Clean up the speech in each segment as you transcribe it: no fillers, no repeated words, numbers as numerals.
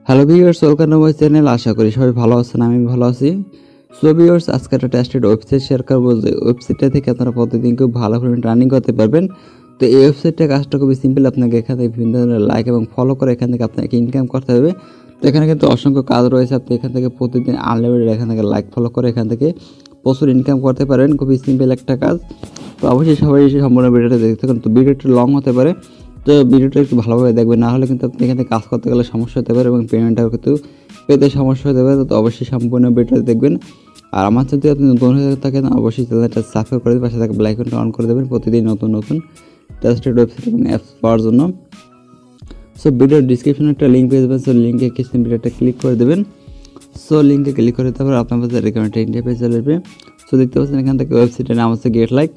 Hello viewers, welcome to my channel. আশা করি সবাই ভালো আছেন, আমি ভালো আছি। সো ভিউয়ার্স, আজকে একটা টেস্টেড ওয়েবসাইট শেয়ার করবো, যে ওয়েবসাইটটা থেকে আপনারা প্রতিদিন খুব ভালো পরিমাণে রানিং করতে পারবেন। তো এই ওয়েবসাইটটা কাজটা খুবই সিম্পল। আপনাকে এখান থেকে বিভিন্ন ধরনের লাইক এবং ফলো করে এখান থেকে আপনাকে ইনকাম করতে হবে। তো এখানে কিন্তু অসংখ্য কাজ রয়েছে। আপনি এখান থেকে প্রতিদিন আনলিমিটেড এখান থেকে লাইক ফলো করে এখান থেকে প্রচুর ইনকাম করতে পারেন। খুবই সিম্পল একটা কাজ। তো অবশ্যই সবাই এসে সম্পূর্ণ ভিডিওটা দেখতে থাকুন। তো ভিডিওটা লং হতে পারে, তো ভিডিওটা একটু ভালোভাবে দেখবেন, না হলে কিন্তু আপনি এখানে কাজ করতে গেলে সমস্যা হতে পারে এবং পেমেন্টটাও কিন্তু পেতে সমস্যা হতে পারে। তো অবশ্যই সম্পূর্ণ ভিডিওটা দেখবেন। আর আমার যদি আপনি নতুন হয়ে থাকেন, অবশ্যই চ্যানেলটা সাবস্ক্রাইব করে দেবেন, পাশে থাকা বেল আইকনটা অন করে দেবেন প্রতিদিন নতুন নতুন টেস্টেড ওয়েবসাইট এবং অ্যাপস পাওয়ার জন্য। সো ভিডিওর ডিসক্রিপশনে একটা লিঙ্ক পেয়ে যাবেন। সো লিঙ্কে কিছু ভিডিওটা ক্লিক করে দেবেন। সো লিঙ্কে ক্লিক করে তারপর আপনার কাছে রেকমেন্ডেড ইন্টারফেস চলে আসবে। সো দেখতে পাচ্ছেন এখান থেকে ওয়েবসাইটের নাম হচ্ছে গেট লাইক।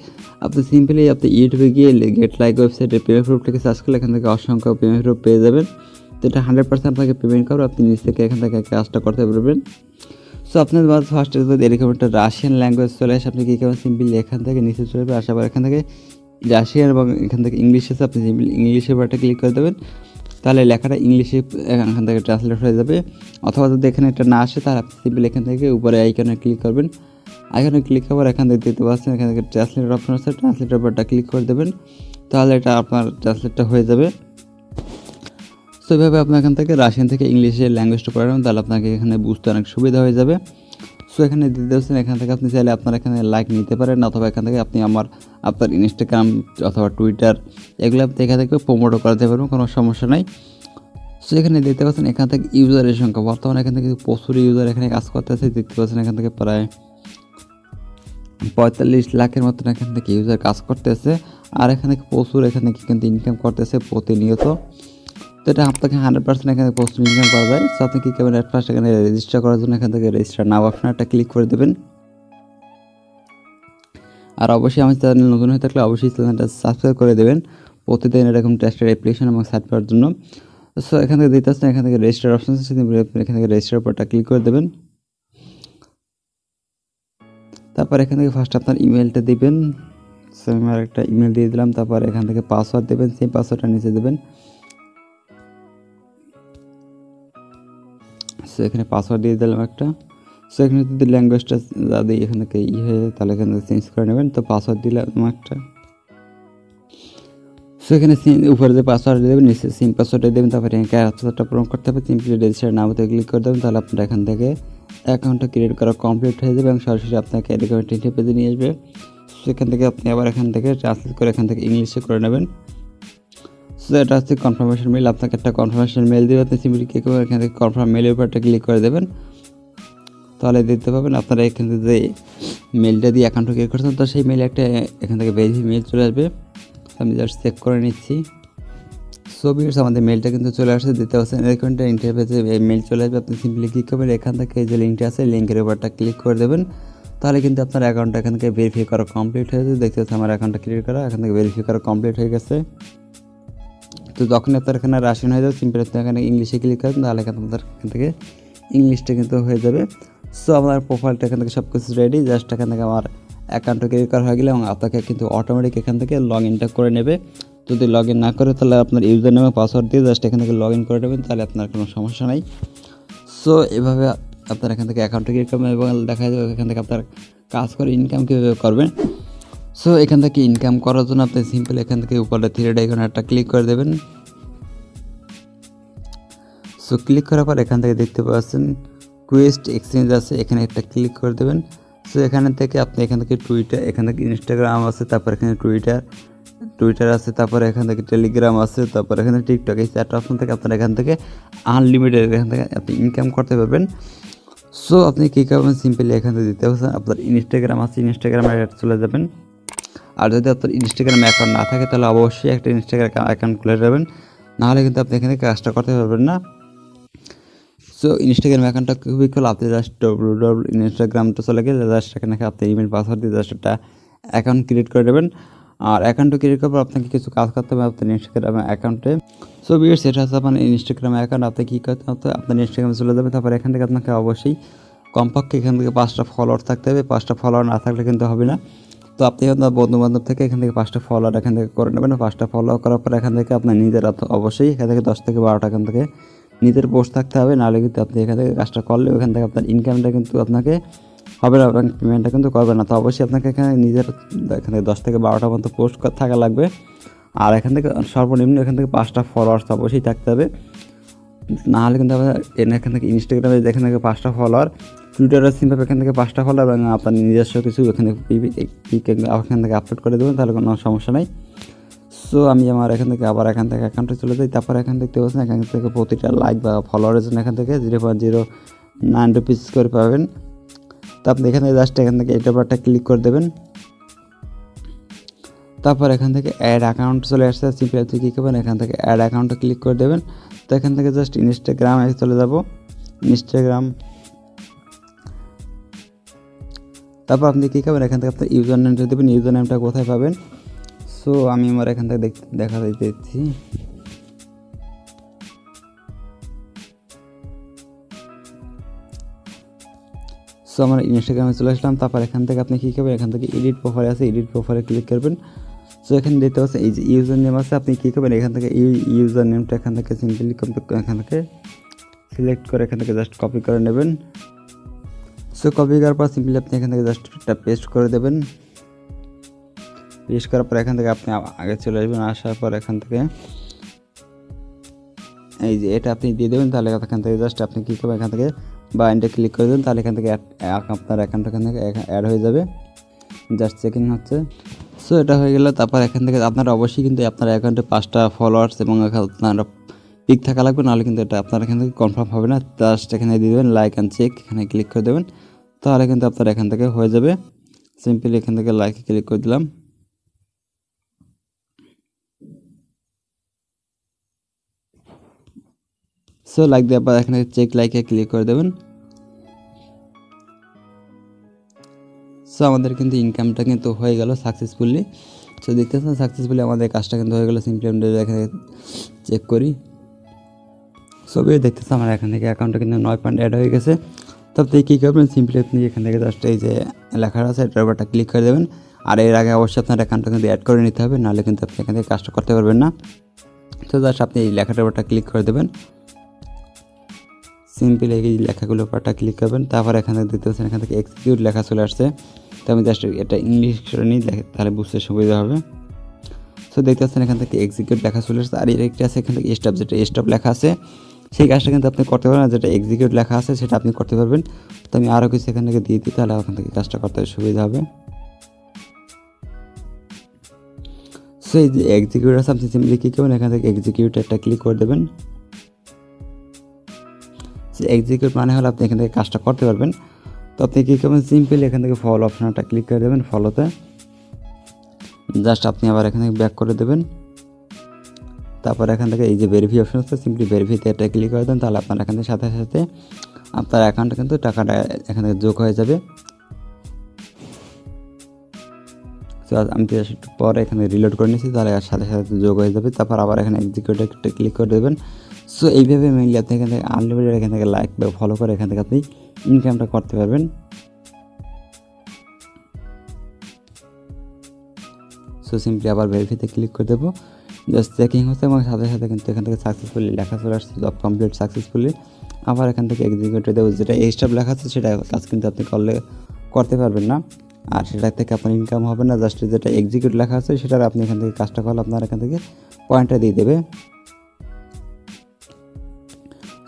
আপনি সিম্পলি আপনি ইউটিউবে গিয়ে গেট লাইক ওয়েবসাইটের পেমেন্ট প্রুফটাকে সার্চ করলে এখান থেকে অসংখ্য পেমেন্ট প্রুফ পেয়ে যাবেন। তো এটা 100% আপনাকে পেমেন্ট করবে, আপনি নিজ থেকে এখান থেকে কাজটা করতে পারবেন। সো আপনার ফার্স্টে যদি এরকম একটা রাশিয়ান ল্যাঙ্গুয়েজ চলে আসে, আপনি কী করবেন, সিম্পলি এখান থেকে নিচে চলে যাবে, আসার পর এখান থেকে রাশিয়ান এবং এখান থেকে ইংলিশ আছে, আপনি সিম্পলি ইংলিশের বারটা ক্লিক করে দেবেন। তাহলে লেখাটা ইংলিশে এখান থেকে ট্রান্সলেট হয়ে যাবে। অথবা যদি এখানে এটা না আসে, তাহলে আপনি সিম্পলি এখান থেকে উপরে আইকনে ক্লিক করবেন। আইকনে ক্লিক করার এখান থেকে দেখতে পাচ্ছেন এখান থেকে ট্রান্সলেট অপশন আছে, ট্রান্সলেটের বারটা ক্লিক করে দেবেন। তাহলে এটা আপনার ট্রান্সলেটটা হয়ে যাবে। সো এইভাবে আপনি এখান থেকে রাশিয়ান থেকে ইংলিশে ল্যাঙ্গুয়েজটা পড়াবেন, তাহলে আপনাকে এখানে বুঝতে অনেক সুবিধা হয়ে যাবে। সো এখানে দিতে হচ্ছেন, এখান থেকে আপনি চাইলে আপনার এখানে লাইক নিতে পারেন, অথবা এখান থেকে আপনি আপনার ইনস্টাগ্রাম অথবা টুইটার এগুলো আপনি এখান থেকে প্রমোটও করাতে পারবেন, কোনো সমস্যা নাই। সো এখানে দেখতে পাচ্ছেন এখান থেকে ইউজারের সংখ্যা বর্তমানে এখান থেকে প্রচুর ইউজার এখানে কাজ করতেছে। দেখতে পাচ্ছেন এখান থেকে প্রায় 45 লাখের মতন এখান থেকে ইউজার কাজ করতেছে। আর এখানে প্রচুর এখানে কিন্তু ইনকাম করতেছে প্রতিনিয়ত। তো এটা আপনাকে 100% এখানে প্রচুর ইনকাম পাওয়া যায়। সো আপনি কী করবেন, ফার্স্ট এখানে রেজিস্টার করার জন্য এখান থেকে রেজিস্টার নাও অপশনটা ক্লিক করে দেবেন। আর অবশ্যই আমার চ্যানেল নতুন হয়ে থাকলে অবশ্যই চ্যানেলটা সাবস্ক্রাইব করে দেবেন প্রতিদিন এরকম টেস্টের অ্যাপ্লিকেশন এবং সার্চ করার জন্য। সো এখান থেকে দিতে আসছেন, এখান থেকে রেজিস্টার অপশন আছে, এখান থেকে রেজিস্টার উপরটা ক্লিক করে দেবেন। তারপর এখান থেকে ফার্স্ট আপনার ইমেলটা দিবেন। সো আমি একটা ইমেল দিয়ে দিলাম। তারপর এখান থেকে পাসওয়ার্ড দেবেন, সেই পাসওয়ার্ডটা নিচে দেবেন। সো এখানে পাসওয়ার্ড দিয়ে দিলাম একটা। সো এখানে যদি ল্যাঙ্গুয়েজটা যদি এখান থেকে হয়ে যায়, তাহলে এখানে চেঞ্জ করে নেবেন। তো পাসওয়ার্ড দিলাম একটা। সো এখানে উপরে যে পাসওয়ার্ড দেবেন, নিচে সিম পাসওয়ার্ডটা দেবেন। তারপরে পাসওয়ার্ডটা পূরণ করতে হবে, সিম্পলি রেজিস্টার নামতে ক্লিক করে দেবেন। তাহলে আপনার এখান থেকে অ্যাকাউন্টটা ক্রিয়েট করা কমপ্লিট হয়ে যাবে এবং সরাসরি আপনাকে রেকমেন্ড ইন্টারফেসে নিয়ে আসবে। সেখান থেকে আপনি আবার এখান থেকে ট্রান্সলেট করে এখান থেকে ইংলিশে করে নেবেন। সো এটা হচ্ছে কনফার্মেশন মেল। আপনাকে একটা কনফার্মেশন মেল দেবে, আপনি সিম্পলি কী করবেন, এখান থেকে কনফার্ম মেলের উপরটা ক্লিক করে দেবেন। তাহলে দেখতে পাবেন আপনারা এখান থেকে যে মেলটা দিয়ে অ্যাকাউন্টটা ক্রিয়েট করছেন, তো সেই মেলে একটা এখান থেকে ভেরিফাই মেল চলে আসবে। আমি জাস্ট চেক করে নিচ্ছি। সো ভিউয়ার্স, আমাদের মেলটা কিন্তু চলে আসছে। দিতে পারছেন এরকমটা ইন্টারফেসে মেল চলে আসবে। আপনি সিম্পলি কী করবেন, এখান থেকে যে লিঙ্কটা আছে লিঙ্কের উপরটা ক্লিক করে দেবেন। তাহলে কিন্তু আপনার অ্যাকাউন্টটা এখান থেকে ভেরিফাই করা কমপ্লিট হয়ে যাবে। দেখতে পাচ্ছেন আমার অ্যাকাউন্টটা ক্রিয়েট করা এখান থেকে ভেরিফাই করা কমপ্লিট হয়ে গেছে। তো যখন আপনার এখানে রাশিয়ান হয়ে যাবে, সিম্পলি আপনি এখানে ইংলিশে ক্লিক করেন, তাহলে আপনাদের এখান থেকে ইংলিশটা কিন্তু হয়ে যাবে। সো আমার প্রোফাইলটা এখান থেকে সব কিছু রেডি। জাস্ট এখান থেকে আমার অ্যাকাউন্টটা ক্রিয়েট করা হয়ে গেলে এবং আপনাকে কিন্তু অটোমেটিক এখান থেকে লগ ইনটা করে নেবে। যদি লগ ইন না করে, তাহলে আপনার ইউজার নেমে পাসওয়ার্ড দিয়ে জাস্ট এখান থেকে লগ ইন করে নেবেন, তাহলে আপনার কোনো সমস্যা নাই। সো এভাবে আপনার এখান থেকে অ্যাকাউন্টটা ক্রিয়েট করবেন এবং দেখা যাবে এখান থেকে আপনার কাজ করে ইনকাম কীভাবে করবেন। সো এখান থেকে ইনকাম করার জন্য আপনি সিম্পল এখান থেকে উপরে থ্রি ডট আইকনে একটা ক্লিক করে দেবেন। সো ক্লিক করার পর এখান থেকে দেখতে পাচ্ছেন কুয়েস্ট এক্সচেঞ্জ আছে, এখানে একটা ক্লিক করে দেবেন। সো এখান থেকে আপনি এখান থেকে টুইটার, এখান থেকে ইনস্টাগ্রাম আছে, তারপর এখানে টুইটার আছে, তারপরে এখান থেকে টেলিগ্রাম আছে, তারপর এখানে টিকটক, এই চারটা অপশন থেকে আপনার এখান থেকে আনলিমিটেড এখান থেকে আপনি ইনকাম করতে পারবেন। সো আপনি কী করবেন, সিম্পলি এখান থেকে দিতে পারছেন আপনার ইনস্টাগ্রাম আছে, ইনস্টাগ্রামে চলে যাবেন। আর যদি আপনার ইনস্টাগ্রাম অ্যাকাউন্ট না থাকে, তাহলে অবশ্যই একটা ইনস্টাগ্রাম অ্যাকাউন্ট খুলে যাবেন, নাহলে কিন্তু আপনি এখানে কাজটা করতে পারবেন না। সো ইনস্টাগ্রাম অ্যাকাউন্টটা খুবই খুব, আপনি জাস্ট ইনস্টাগ্রামটা চলে গেলে জাস্ট এখানে আপনি ইমেল পাসওয়ার্ড দিয়ে জাস্ট একটা অ্যাকাউন্ট ক্রিয়েট করে দেবেন। আর অ্যাকাউন্টটা ক্রিয়েট করার পর আপনাকে কিছু কাজ করতে হবে আপনার ইনস্টাগ্রাম অ্যাকাউন্টে। সো ভিউয়ার্স, সেটা হচ্ছে আপনার ইনস্টাগ্রাম অ্যাকাউন্ট। আপনি কী করতে হবে, আপনার ইনস্টাগ্রামে চলে যাবে। তারপর এখান থেকে আপনাকে অবশ্যই কমপক্ষে এখান থেকে 5টা ফলোয়ার থাকতে হবে। 5টা ফলোয়ার না থাকলে কিন্তু হবে না। তো আপনি আপনার বন্ধুবান্ধব থেকে এখান থেকে 5টা ফলোয়ার এখান থেকে করে নেবেন। 5টা ফলো করার পর এখান থেকে আপনার নিজের অবশ্যই এখান থেকে 10 থেকে 12টা এখান থেকে নিজের পোস্ট থাকতে হবে, নাহলে কিন্তু আপনি এখান থেকে কাজটা করলে ওখান থেকে আপনার ইনকামটা কিন্তু আপনাকে হবে না এবং পেমেন্টটা কিন্তু করবে না। তো অবশ্যই আপনাকে এখানে নিজের এখান থেকে 10 থেকে 12টা মতো পোস্ট থাকা লাগবে। আর এখান থেকে সর্বনিম্ন এখান থেকে 5টা ফলোয়ার্স অবশ্যই থাকতে হবে, নাহলে কিন্তু আপনার এখান থেকে ইনস্টাগ্রামে এখান থেকে 5টা ফলোয়ার, টুইটারে সিমভাবে এখান থেকে 5টা ফলোয়ার এবং আপনার নিজস্ব কিছু এখানে এখান থেকে আপলোড করে দেবেন, তাহলে কোনো সমস্যা নাই। সো আমি আমার এখান থেকে আবার এখান থেকে অ্যাকাউন্টে চলে যাই। তারপর এখান থেকে বলছেন এখান থেকে প্রতিটা লাইক বা ফলোয়ারের জন্য এখান থেকে 0.09 রুপিস করে পাবেন। তো আপনি এখানে জাস্ট এখান থেকে এটা বারটা ক্লিক করে দেবেন। তারপর এখান থেকে অ্যাড অ্যাকাউন্ট চলে আসছে, সিম্পলি আপনি কী করবেন এখান থেকে অ্যাড অ্যাকাউন্টে ক্লিক করে দেবেন। তো এখান থেকে জাস্ট ইনস্টাগ্রামে চলে যাব, ইনস্টাগ্রাম। তারপর আপনি কী করবেন এখান থেকে আপনার ইউজার নেমটা দেবেন। ইউজার নেমটা কোথায় পাবেন? সো আমি আমার এখান থেকে দেখা দিচ্ছি। সো আমার ইনস্টাগ্রামে চলে আসলাম। তারপর এখান থেকে আপনি কী করবেন এখান থেকে এডিট প্রোফাইল আছে, এডিট প্রোফাইলে ক্লিক করবেন। সো এখানে দেখতে পাচ্ছেন এই যে ইউজার নেম আছে, আপনি কী করবেন এখান থেকে এই ইউজার নেমটা এখান থেকে সিম্পলি এখান থেকে সিলেক্ট করে এখান থেকে জাস্ট কপি করে নেবেন। সো কপি করার পর সিম্পলি আপনি এখান থেকে জাস্ট একটা পেস্ট করে দেবেন। পেস্ট করার পর এখান থেকে আপনি আগে চলে আসবেন, আসার পর এখান থেকে এই যে এটা আপনি দিয়ে দেবেন। তাহলে এখান থেকে জাস্ট আপনি কী করবেন এখান থেকে বাইন্ডে ক্লিক করে দেবেন, তাহলে এখান থেকে আপনার অ্যাকাউন্ট এখান থেকে অ্যাড হয়ে যাবে। জাস্ট চেকিং হচ্ছে। সো এটা হয়ে গেল। তারপর এখান থেকে আপনারা অবশ্যই কিন্তু আপনার অ্যাকাউন্টে 5টা ফলোয়ার্স এবং আপনারা পিক থাকা লাগবে, নাহলে কিন্তু এটা আপনার এখান থেকে কনফার্ম হবে না। জাস্ট এখানে দিয়ে দেবেন লাইক অ্যান্ড চেক, এখানে ক্লিক করে দেবেন, তাহলে কিন্তু আপনার এখান থেকে হয়ে যাবে। সিম্পলি এখান থেকে লাইকে ক্লিক করে দিলাম। সো লাইক দেওয়ার পর এখানে চেক লাইকে ক্লিক করে দেবেন। সো আমাদের কিন্তু ইনকামটা কিন্তু হয়ে গেল সাকসেসফুলি। সো দেখতেছেন সাকসেসফুলি আমাদের কাজটা কিন্তু হয়ে গেল। সিম্পলি আমরা এখানে চেক করি। সবই দেখতেছে আমার এখান থেকে অ্যাকাউন্টটা কিন্তু 9 পয়েন্ট অ্যাড হয়ে গেছে। তো আপনি কী করবেন সিম্পলি আপনি এখান থেকে জাস্ট এই যে লেখা আছে এটার উপরটা ক্লিক করে দেবেন। আর এর আগে অবশ্যই আপনার অ্যাকাউন্টটা কিন্তু অ্যাড করে নিতে হবে, নাহলে কিন্তু আপনি এখান থেকে কাজটা করতে পারবেন না। তো জাস্ট আপনি এই লেখাটার উপরটা ক্লিক করে দেবেন। সিম্পলি এই লেখাগুলোর উপরটা ক্লিক করবেন। তারপর এখান থেকে দেখতে পাচ্ছেন এখান থেকে এক্সিকিউট লেখা চলে আসছে। তো আমি জাস্ট এটা ইংলিশ করে নিই, তাহলে বুঝতে সুবিধা হবে। সো দেখতে পাচ্ছেন এখান থেকে এক্সিকিউট লেখা চলে আসছে। আর এর একটি আছে এখান থেকে স্টপ, যেটা স্টপ লেখা আছে সেই কাজটা কিন্তু আপনি করতে পারবেন, যেটা এক্সিকিউট লেখা আছে সেটা আপনি করতে পারবেন। তো আমি আরও কিছু এখান থেকে দিয়ে দিই, তাহলে ওখান থেকে কাজটা করতে সুবিধা হবে। সো এই যে এক্সিকিউট আছে, আপনি সিম্পলি কী করবেন এখান থেকে এক্সিকিউট একটা ক্লিক করে দেবেন। এক্সিকিউট মানে হলো আপনি এখান থেকে কাজটা করতে পারবেন। তো আপনি কী করবেন সিম্পলি এখান থেকে ফলো অপশনটা ক্লিক করে দেবেন। ফলোতে জাস্ট আপনি আবার এখান থেকে ব্যাক করে দেবেন। তারপর এখান থেকে এই যে ভেরিফাই অপশন আছে, সিম্পলি ভেরিফাইতে এটা ক্লিক করে দেন, তাহলে আপনার এখান থেকে সাথে সাথে আপনার অ্যাকাউন্টে কিন্তু টাকাটা এখান থেকে যোগ হয়ে যাবে। তো আমি একটু পরে এখানে রিলোড করে নিয়েছি, তাহলে সাথে সাথে যোগ হয়ে যাবে। তারপর আবার এখানে এক্সিকিউটে ক্লিক করে দেবেন। সো এইভাবে মেইনলি আপনি এখান থেকে আনলিমিটেড এখান থেকে লাইক বা ফলো করে এখান থেকে আপনি ইনকামটা করতে পারবেন। সো সিম্পলি আবার ভেরিফাইতে ক্লিক করে দেবো। জাস্ট চেকিং হচ্ছে এবং সাথে সাথে কিন্তু এখান থেকে সাকসেসফুলি লেখা চলে আসছে, জব কমপ্লিট সাকসেসফুলি। আবার এখান থেকে এক্সিকিউটে দেবো, যেটা স্টপ লেখা আছে সেটা কাজ কিন্তু আপনি করতে পারবেন না, আর সেটা থেকে আপনার ইনকাম হবে না। জাস্ট যেটা এক্সিকিউট লেখা আছে সেটার আপনি এখান থেকে কাজটা করলে আপনার এখান থেকে পয়েন্টটা দিয়ে দেবে।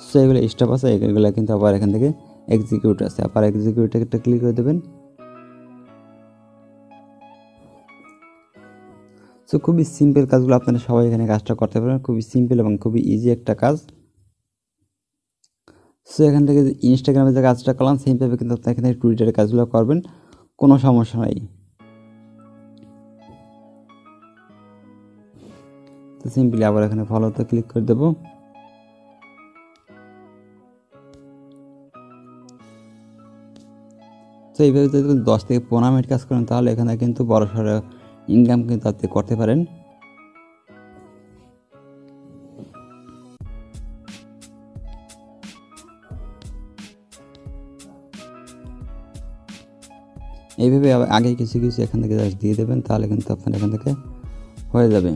সো এগুলো স্টপ আছে, এগুলো কিন্তু আবার এখান থেকে এক্সিকিউট আছে, আবার এক্সিকিউটে একটা ক্লিক করে দেবেন। সো খুবই সিম্পল কাজগুলো আপনারা সবাই এখানে কাজটা করতে পারবেন, খুবই সিম্পল এবং খুবই ইজি একটা কাজ। সো এখান থেকে ইনস্টাগ্রামে যে কাজটা করলাম সেইভাবে কিন্তু আপনি এখানে টুইটারের কাজগুলো করবেন, কোনো সমস্যা নাই। তো সিম্পলি আবার এখানে ফলোতে ক্লিক করে দেবো। তো এইভাবে যদি 10 থেকে 15 মিনিট কাজ করেন তাহলে এখানে কিন্তু বড় সড়ো ইনকাম কিন্তু আপনি করতে পারেন। এইভাবে আগে কিছু কিছু এখান থেকে জাস্ট দিয়ে দেবেন, তাহলে কিন্তু আপনার এখান থেকে হয়ে যাবে।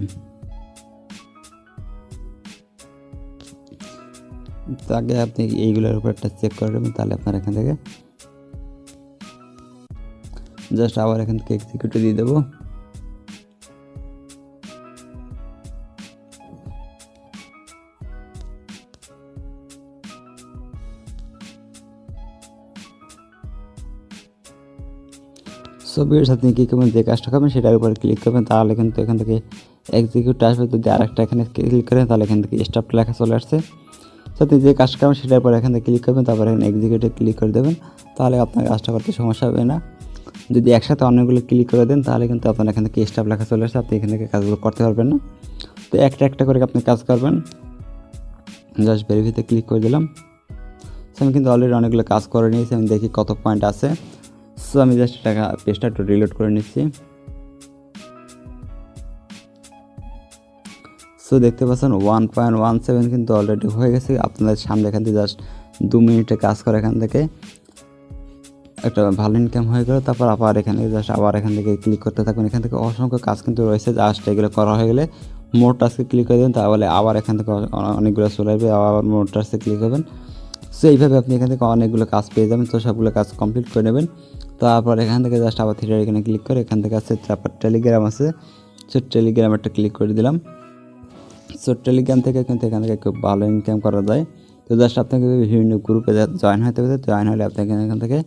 তো আগে আপনি এইগুলোর উপর একটা চেক করে নেবেন, তাহলে আপনার এখান থেকে জাস্ট আবার এখান থেকে এক্সিকিউটে দিয়ে দেবো। সো ভিউয়ার্স, আপনি কী করবেন, যে কাজটা করবেন সেটার উপর ক্লিক করবেন, তাহলে কিন্তু এখান থেকে এক্সিকিউট আসবে। যদি আরেকটা এখানে ক্লিক করেন তাহলে এখান থেকে স্টপ লেখা চলে আসছে। সো আপনি যে কাজটা করবেন সেটার পর এখান থেকে ক্লিক করবেন, তারপর এখানে এক্সিকিউটে ক্লিক করে দেবেন, তাহলে আপনার কাজটা করতে সমস্যা হবে না। যদি একসাথে অনেকগুলো ক্লিক করে দেন তাহলে কিন্তু আপনার এখান থেকে স্টপ লেখা চলে আসছে, আপনি এখান থেকে কাজগুলো করতে পারবেন না। তো একটা একটা করে আপনি কাজ করবেন। জাস্ট ভেরিফাইতে ক্লিক করে দিলাম। সো আমি কিন্তু অলরেডি অনেকগুলো কাজ করে নিয়েছি, আমি দেখি কত পয়েন্ট আছে। সো আমি জাস্ট টাকা পেজটা একটু রিলোড করে নিচ্ছি। সো দেখতে পাচ্ছেন 1.17 কিন্তু অলরেডি হয়ে গেছে আপনাদের সামনে। এখান থেকে জাস্ট 2 মিনিটে কাজ করে এখান থেকে একটা ভালো ইনকাম হয়ে গেল। তারপর আবার এখানে জাস্ট আবার এখান থেকে ক্লিক করতে থাকবেন। এখান থেকে অসংখ্য কাজ কিন্তু রয়েছে, জাস্ট এগুলো করা হয়ে গেলে মোর টাস্কে ক্লিক করে দেবেন, তাহলে আবার এখান থেকে অনেকগুলো চলে আসবে, আবার মোর টাস্কে ক্লিক করবেন। সো এইভাবে আপনি এখান থেকে অনেকগুলো কাজ পেয়ে যাবেন। তো সবগুলো কাজ কমপ্লিট করে নেবেন। তারপর এখান থেকে জাস্ট আবার থ্রি এখানে ক্লিক করে এখান থেকে আছে, তারপর টেলিগ্রাম আছে। সো টেলিগ্রাম একটা ক্লিক করে দিলাম। সো টেলিগ্রাম থেকে কিন্তু এখান থেকে খুব ভালো ইনকাম করা যায়। তো জাস্ট আপনাকে বিভিন্ন গ্রুপে জয়েন হতে হবে। জয়েন হলে আপনাকে এখান থেকে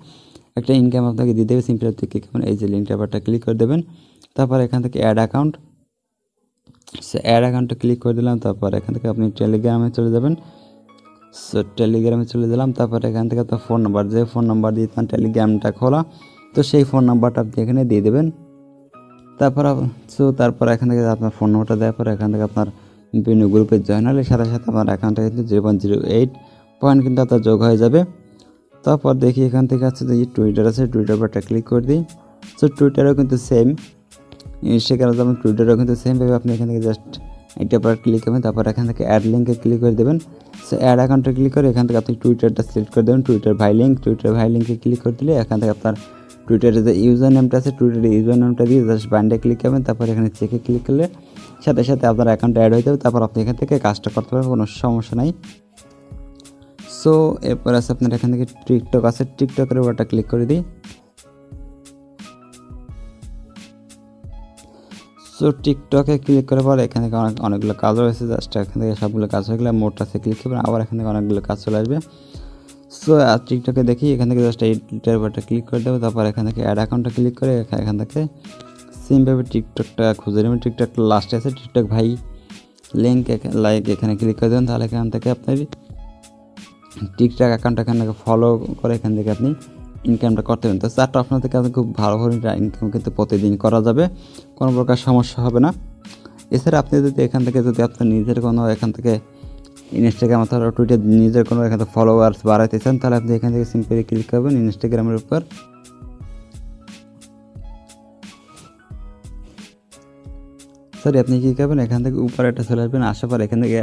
একটা ইনকাম আপনাকে দিয়ে দেবে। সিম্পলি আপনি ক্লিক করবেন, এই যে লিঙ্কটা আবারটা ক্লিক করে দেবেন। তারপর এখান থেকে অ্যাড অ্যাকাউন্ট, সো অ্যাড অ্যাকাউন্টে ক্লিক করে দিলাম। তারপর এখান থেকে আপনি টেলিগ্রামে চলে যাবেন। সো টেলিগ্রামে চলে দিলাম। তারপর এখান থেকে আপনার ফোন নাম্বার, যে ফোন নাম্বার দিয়ে আপনার টেলিগ্রামটা খোলা, তো সেই ফোন নাম্বারটা আপনি এখানে দিয়ে দেবেন। তারপর এখান থেকে আপনার ফোন নাম্বারটা দেওয়ার পর এখান থেকে আপনার বিভিন্ন গ্রুপে জয়েন হলে সাথে সাথে আপনার অ্যাকাউন্টে কিন্তু 0.08 পয়েন্ট কিন্তু আপনার যোগ হয়ে যাবে। তারপর দেখি এখান থেকে আছে যে টুইটার আছে, টুইটার বারটা ক্লিক করে দিই। সো টুইটারও কিন্তু সেম, ইনস্টাগ্রামে যেমন টুইটারও কিন্তু সেমভাবে আপনি এখান থেকে জাস্ট এটা পর ক্লিক করবেন। তারপর এখান থেকে অ্যাড লিঙ্কে ক্লিক করে দেবেন। সো অ্যাড অ্যাকাউন্টে ক্লিক করে এখান থেকে আপনি টুইটারটা সিলেক্ট করে দেবেন, টুইটার ভাই লিঙ্কে ক্লিক করে দিলে এখান থেকে আপনার টুইটারের যে ইউজার নেমটা আছে, টুইটারের ইউজার নেমটা দিয়ে জাস্ট বাইন্ডে ক্লিক করবেন। তারপর এখানে চেকে ক্লিক করলে সাথে সাথে আপনার অ্যাকাউন্টে অ্যাড হয়ে যাবে। তারপর আপনি এখান থেকে কাজটা করতে পারবেন, কোনো সমস্যা নাই। সো এরপর আছে আপনার এখান থেকে টিকটক আছে, টিকটকের উপরটা ক্লিক করে দিই। সো টিকটকে ক্লিক করার পর এখান থেকে অনেকগুলো কাজ রয়েছে, জাস্ট এখান থেকে সবগুলো কাজ হয়ে গেলে মোডটাতে ক্লিক করবেন, আবার এখান থেকে অনেকগুলো কাজ চলে আসবে। সো টিকটকে দেখি এখান থেকে জাস্ট এইটার উপরটা ক্লিক করে দেবো। তারপর এখান থেকে অ্যাড অ্যাকাউন্টটা ক্লিক করে এখান থেকে সেমভাবে টিকটকটা খুঁজে নেবেন। টিকটক লাস্টে আছে টিকটক ভাই লিঙ্ক, লাইক এখানে ক্লিক করে দেবেন, তাহলে এখান থেকে আপনার টিকটক অ্যাকাউন্ট এখান থেকে ফলো করে এখান থেকে আপনি ইনকামটা করতে পারেন। তো চারটা অপশন থেকে আপনি খুব ভালোভাবে ইনকাম কিন্তু প্রতিদিন করা যাবে, কোনো প্রকার সমস্যা হবে না। এছাড়া আপনি যদি এখান থেকে যদি আপনার নিজের কোনো এখান থেকে ইনস্টাগ্রাম অথবা টুইটার নিজের কোনো এখান থেকে ফলোয়ার্স বাড়াইতে চান, তাহলে আপনি এখান থেকে সিম্পলি ক্লিক করবেন ইনস্টাগ্রামের উপর। সরি, আপনি কী করবেন, এখান থেকে উপরে একটা চলে আসবেন, আসার পর এখান থেকে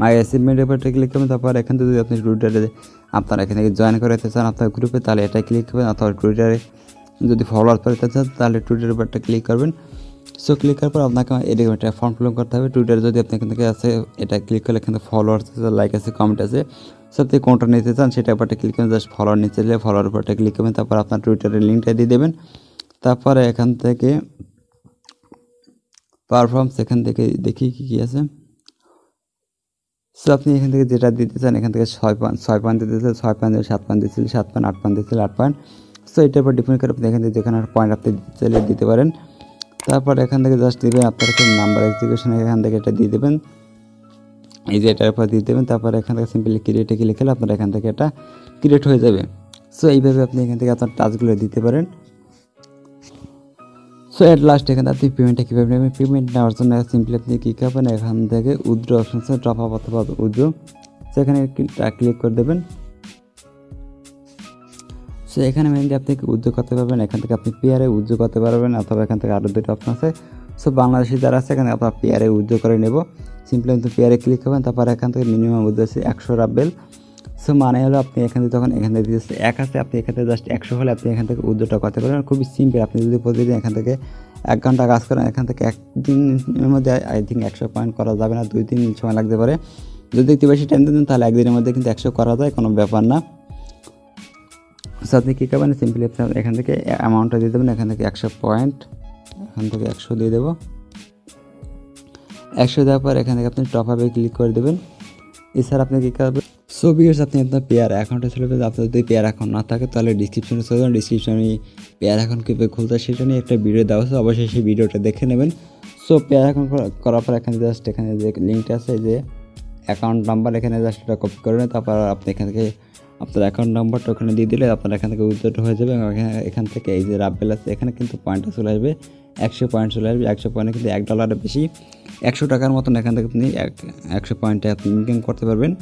মাই অ্যাচিভমেন্টের উপর ক্লিক করবেন। তারপর এখান থেকে যদি আপনি টুইটারে আপনার এখান থেকে জয়েন করাতে চান আপনার গ্রুপে, তাহলে এটা ক্লিক করবেন। অথবা টুইটারে যদি ফলোয়ার করতে চান তাহলে টুইটারের উপরটা ক্লিক করবেন। সো ক্লিক করার পর আপনাকে এরকম একটা ফর্ম ফিল করতে হবে। টুইটারে যদি আপনি এখান থেকে আছে এটা ক্লিক করলে এখান থেকে ফলোয়ার্স আছে, লাইক আছে, কমেন্ট আছে। সো আপনি কোনটা নিতে চান সেটা উপরটা ক্লিক করবেন, জাস্ট ফলোয়ার নিতে চাইলে ফলোয়ার উপরটা ক্লিক করবেন। তারপর আপনার টুইটারের লিঙ্কটা দিয়ে দেবেন। তারপরে এখান থেকে পারফর্মস এখান থেকে দেখি কী আছে। সো আপনি এখান থেকে যেটা দিতে চান, এখান থেকে 6 পয়েন্ট দিতে চান, 6 পয়েন্ট, 7 পয়েন্ট দিচ্ছিল, 7 পয়েন্ট, 8 পয়েন্ট দিচ্ছিল, 8 পয়েন্ট। সো এটার উপর ডিপেন্ড করে আপনি এখান থেকে যেখানে পয়েন্ট আপনি চাইলে দিতে পারেন। তারপর এখান থেকে জাস্ট দেবেন আপনার নাম্বার এক্সিকিউশন, এখান থেকে এটা দিয়ে দেবেন, এই যে এটার উপর দিয়ে দেবেন। তারপর এখান থেকে সিম্পলি ক্রিয়েটে ক্লিক করলে আপনার এখান থেকে এটা ক্রিয়েট হয়ে যাবে। সো এইভাবে আপনি এখান থেকে আপনার টাস্কগুলো দিতে পারেন। সো এট লাস্ট এখানে আপনি পেমেন্টটা কীভাবে নেবেন, পেমেন্ট নেওয়ার জন্য সিম্পলি আপনি কী করবেন, এখান থেকে উইথড্র অপশন আছে, ড্রপ আপ অথবা উইথড্র, সেখানে ক্লিক করে দেবেন। সো এখানে মেনলি আপনি উইথড্র করতে পারবেন, এখান থেকে আপনি পেয়ারে উইথড্র করতে পারবেন, অথবা এখান থেকে আরও দুটো অপশন আছে। সো বাংলাদেশি যারা আছে এখানে আপনার পেয়ারে উইথড্র করে নেব, সিম্পলি আপনি পেয়ারে ক্লিক করবেন। তারপর এখান থেকে মিনিমাম উইথড্র আছে 100 রাবেল। সো মানে হলো আপনি এখান থেকে তখন এখান থেকে দিতেছে 1 আছে, আপনি এখান থেকে জাস্ট 100 হলে আপনি এখান থেকে উইথড্র করতে পারবেন। খুবই সিম্পল। আপনি যদি প্রতিদিন এখান থেকে 1 ঘন্টা কাজ করেন, এখান থেকে একদিনের মধ্যে আই থিঙ্ক 100 পয়েন্ট করা যাবে না, 2-3 দিন সময় লাগতে পারে। যদি একটু বেশি টাইম দেন তাহলে একদিনের মধ্যে কিন্তু 100 করা যায়, কোনো ব্যাপার না। সো আপনি কী করবেন, সিম্পলি আপনি এখান থেকে অ্যামাউন্টটা দিয়ে দেবেন, এখান থেকে 100 পয়েন্ট, এখান থেকে 100 দিয়ে দেবো। 100 দেওয়ার পর এখান থেকে আপনি টপ আপে ক্লিক করে দেবেন। এছাড়া আপনি কী করবেন, সো ভিউয়ার্স আপনি আপনার পেয়ার অ্যাকাউন্টে চলে যাবেন। আপনার যদি পেয়ার অ্যাকাউন্ট না থাকে তাহলে ডিসক্রিপশনে চলে যাবেন, ডিসক্রিপশনে পেয়ার অ্যাকাউন্ট কীভাবে খুলতে হয় সেটা নিয়ে একটা ভিডিও দেওয়া আছে, অবশ্যই সেই ভিডিওটা দেখে নেবেন। সো পেয়ার অ্যাকাউন্ট করার পর এখানে জাস্ট এখানে যে লিঙ্কটা আছে, যে অ্যাকাউন্ট নাম্বার, এখানে জাস্ট এটা কপি করে নেন। তারপর আপনি এখান থেকে আপনার অ্যাকাউন্ট নাম্বারটা ওখানে দিয়ে দিলে আপনার এখান থেকে উইথড্র হয়ে যাবে। এবং এখান থেকে এই যে রাবেল আছে, এখানে কিন্তু পয়েন্টটা চলে আসবে, 100 পয়েন্ট চলে আসবে। 100 পয়েন্টে কিন্তু $1 বেশি, 100 টাকার মতন এখান থেকে আপনি 100 পয়েন্টে আপনি ইনকাম করতে পারবেন।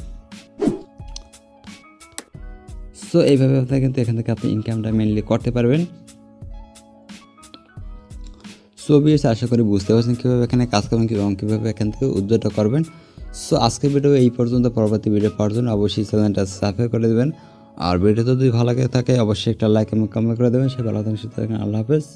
সো এইভাবে আপনি কিন্তু এখান থেকে আপনি ইনকামটা মেনলি করতে পারবেন। সো ভিউয়ার্স আশা করি বুঝতে পারছেন কীভাবে এখানে কাজ করবেন এবং কীভাবে এখান থেকে উইথড্র করবেন। সো আজকের ভিডিও এই পর্যন্ত। পরবর্তী ভিডিও পাওয়ার জন্য অবশ্যই চ্যানেলটা সাবস্ক্রাইব করে দেবেন। আর ভিডিওটা যদি ভালো লাগে থাকে অবশ্যই একটা লাইক এবং কমেন্ট করে দেবেন। সে ভালো থাকেন, সুস্থ থাকেন। আল্লাহ হাফেজ।